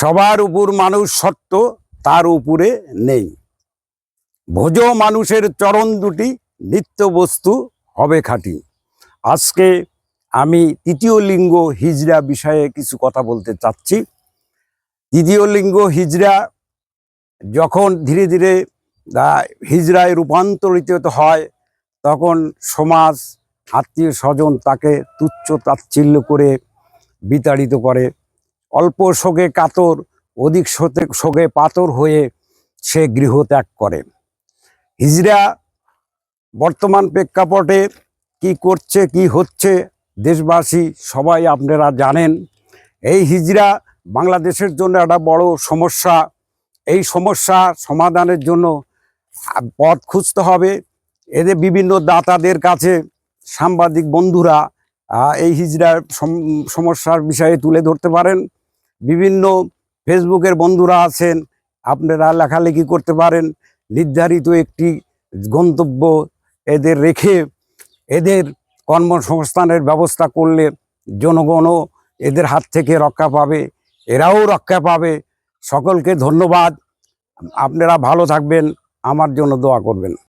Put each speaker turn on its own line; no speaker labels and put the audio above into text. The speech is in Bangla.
সবার উপর মানুষ সত্য, তার উপরে নেই। ভোজ মানুষের চরণ দুটি, নিত্য বস্তু হবে খাঁটি। আজকে আমি তৃতীয় লিঙ্গ হিজড়া বিষয়ে কিছু কথা বলতে চাচ্ছি। তৃতীয় লিঙ্গ হিজড়া যখন ধীরে ধীরে হিজড়ায় রূপান্তরিত হয়, তখন সমাজ, আত্মীয় স্বজন তাকে তুচ্ছ তাচ্ছিল্য করে বিতাড়িত করে। অল্প শোকে কাতর, অধিক শোকে পাথর হয়ে সে গৃহত্যাগ করে। হিজড়া বর্তমান প্রেক্ষাপটে কি করছে, কি হচ্ছে, দেশবাসী সবাই আপনারা জানেন। এই হিজড়া বাংলাদেশের জন্য একটা বড় সমস্যা। এই সমস্যা সমাধানের জন্য পথ খুঁজতে হবে। এদের বিভিন্ন দাতাদের কাছে সাংবাদিক বন্ধুরা এই হিজড়ার সমস্যার বিষয়ে তুলে ধরতে পারেন। বিভিন্ন ফেসবুকের বন্ধুরা আছেন, আপনারা লেখালেখি করতে পারেন। নির্ধারিত একটি গন্তব্য এদের রেখে এদের কর্মসংস্থানের ব্যবস্থা করলে জনগণও এদের হাত থেকে রক্ষা পাবে, এরাও রক্ষা পাবে। সকলকে ধন্যবাদ। আপনারা ভালো থাকবেন, আমার জন্য দোয়া করবেন।